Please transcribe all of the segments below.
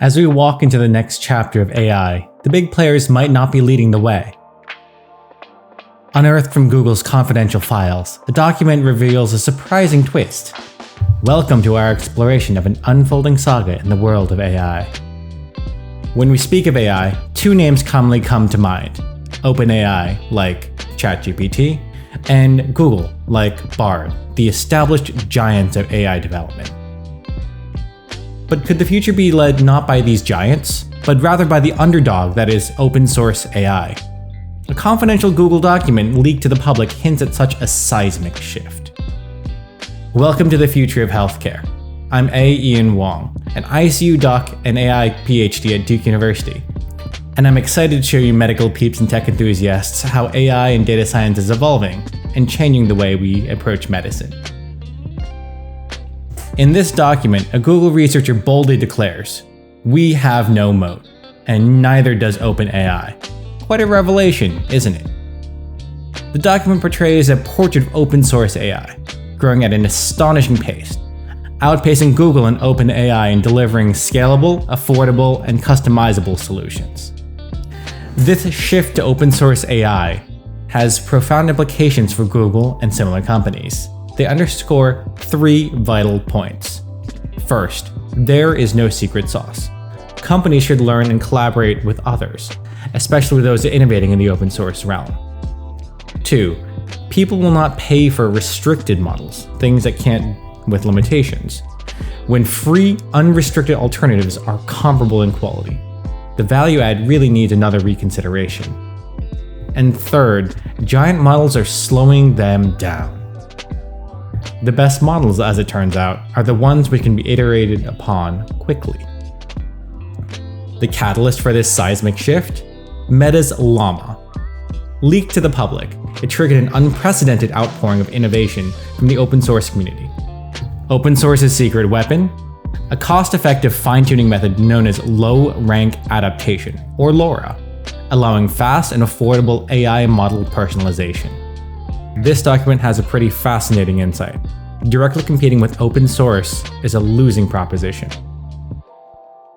As we walk into the next chapter of AI, the big players might not be leading the way. Unearthed from Google's confidential files, the document reveals a surprising twist. Welcome to our exploration of an unfolding saga in the world of AI. When we speak of AI, two names commonly come to mind: OpenAI, like ChatGPT, and Google, like Bard, the established giants of AI development. But could the future be led not by these giants, but rather by the underdog that is open source AI? A confidential Google document leaked to the public hints at such a seismic shift. Welcome to the future of healthcare. I'm Ian Wong, an ICU doc and AI PhD at Duke University, and I'm excited to show you medical peeps and tech enthusiasts how AI and data science is evolving and changing the way we approach medicine. In this document, a Google researcher boldly declares, "We have no moat, and neither does OpenAI." Quite a revelation, isn't it? The document portrays a portrait of open source AI, growing at an astonishing pace, outpacing Google and OpenAI in delivering scalable, affordable, and customizable solutions. This shift to open source AI has profound implications for Google and similar companies. They underscore three vital points. First, there is no secret sauce. Companies should learn and collaborate with others, especially those innovating in the open source realm. 2, people will not pay for restricted models, things that can't with limitations, when free, unrestricted alternatives are comparable in quality. The value add really needs another reconsideration. And third, giant models are slowing them down. The best models, as it turns out, are the ones which can be iterated upon quickly. The catalyst for this seismic shift? Meta's Llama. Leaked to the public, it triggered an unprecedented outpouring of innovation from the open source community. Open source's secret weapon? A cost-effective fine-tuning method known as low-rank adaptation, or LoRA, allowing fast and affordable AI model personalization. This document has a pretty fascinating insight. Directly competing with open source is a losing proposition.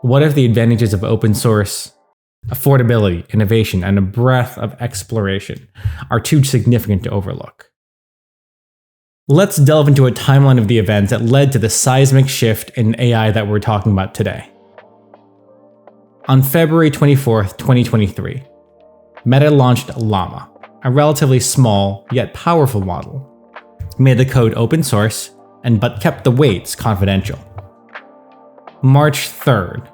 What if the advantages of open source, affordability, innovation, and a breadth of exploration are too significant to overlook? Let's delve into a timeline of the events that led to the seismic shift in AI that we're talking about today. On February 24th, 2023, Meta launched Llama, a relatively small yet powerful model, made the code open source, but kept the weights confidential. March 3rd.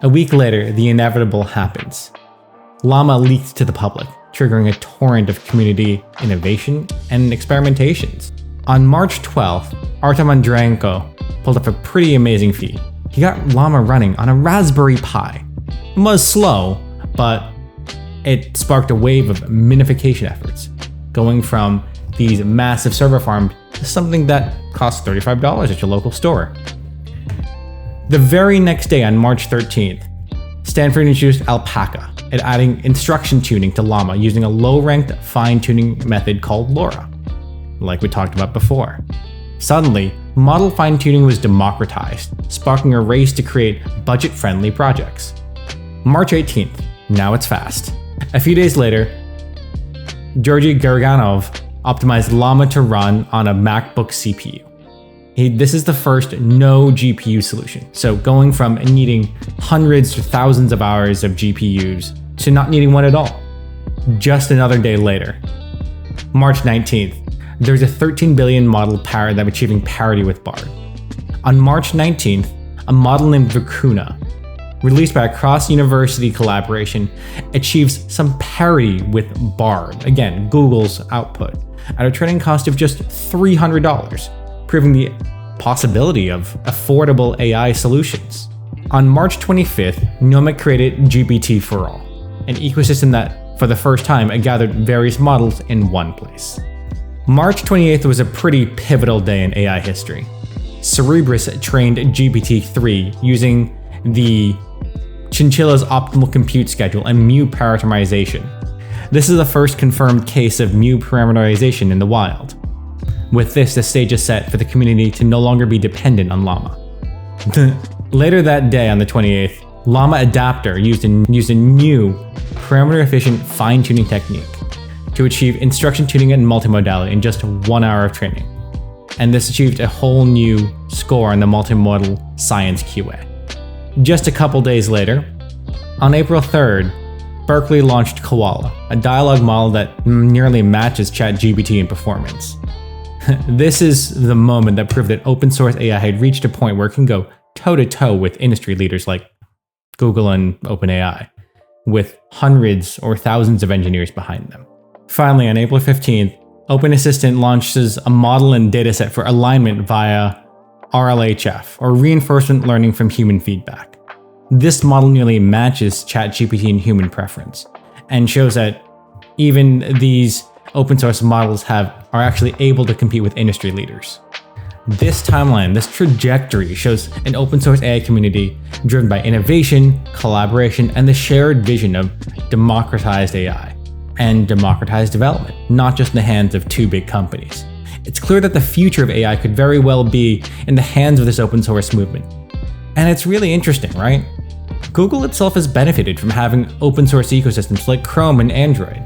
A week later, the inevitable happens. Llama leaked to the public, triggering a torrent of community innovation and experimentations. On March 12th, Artem Andrenko pulled off a pretty amazing feat. He got Llama running on a Raspberry Pi. It was slow, but it sparked a wave of minification efforts, going from these massive server farms to something that costs $35 at your local store. The very next day, on March 13th, Stanford introduced Alpaca at adding instruction tuning to Llama using a low-ranked fine-tuning method called LoRA, like we talked about before. Suddenly, model fine-tuning was democratized, sparking a race to create budget-friendly projects. March 18th, now it's fast. A few days later, Georgy Garganov optimized Llama to run on a MacBook CPU. This is the first no GPU solution, so going from needing hundreds to thousands of hours of GPUs to not needing one at all. Just another day later, March 19th, there's a 13 billion model paradigm achieving parity with Bard. On March 19th, a model named Vicuna, released by a cross-university collaboration, achieves some parity with Bard, again, Google's output, at a training cost of just $300, proving the possibility of affordable AI solutions. On March 25th, Nomic created GPT for All, an ecosystem that, for the first time, gathered various models in one place. March 28th was a pretty pivotal day in AI history. Cerebras trained GPT-3 using the Chinchilla's optimal compute schedule and mu parameterization. This is the first confirmed case of mu parameterization in the wild. With this, the stage is set for the community to no longer be dependent on Llama. Later that day, on the 28th, Llama Adapter used a new parameter-efficient fine-tuning technique to achieve instruction tuning and multimodality in just 1 hour of training. And this achieved a whole new score on the multimodal science QA. Just a couple days later, on April 3rd, Berkeley launched Koala, a dialogue model that nearly matches ChatGPT in performance. This is the moment that proved that open source AI had reached a point where it can go toe-to-toe with industry leaders like Google and OpenAI, with hundreds or thousands of engineers behind them. Finally, on April 15th, Open Assistant launches a model and dataset for alignment via RLHF, or reinforcement learning from human feedback. This model nearly matches ChatGPT in human preference, and shows that even these open source models are actually able to compete with industry leaders. This timeline, this trajectory shows an open source AI community driven by innovation, collaboration, and the shared vision of democratized AI and democratized development, not just in the hands of two big companies. It's clear that the future of AI could very well be in the hands of this open source movement. And it's really interesting, right? Google itself has benefited from having open source ecosystems like Chrome and Android.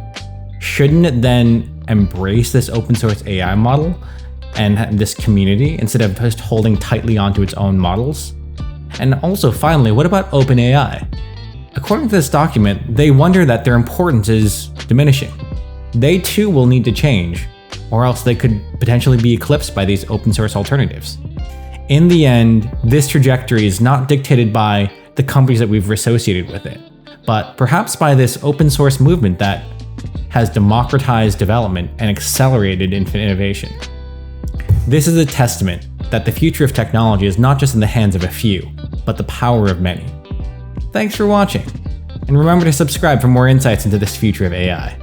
Shouldn't it then embrace this open source AI model and this community instead of just holding tightly onto its own models? And also, finally, what about OpenAI? According to this document, they wonder that their importance is diminishing. They too will need to change, or else they could potentially be eclipsed by these open source alternatives. In the end, this trajectory is not dictated by the companies that we've associated with it, but perhaps by this open source movement that has democratized development and accelerated innovation. This is a testament that the future of technology is not just in the hands of a few, but the power of many. Thanks for watching, and remember to subscribe for more insights into this future of AI.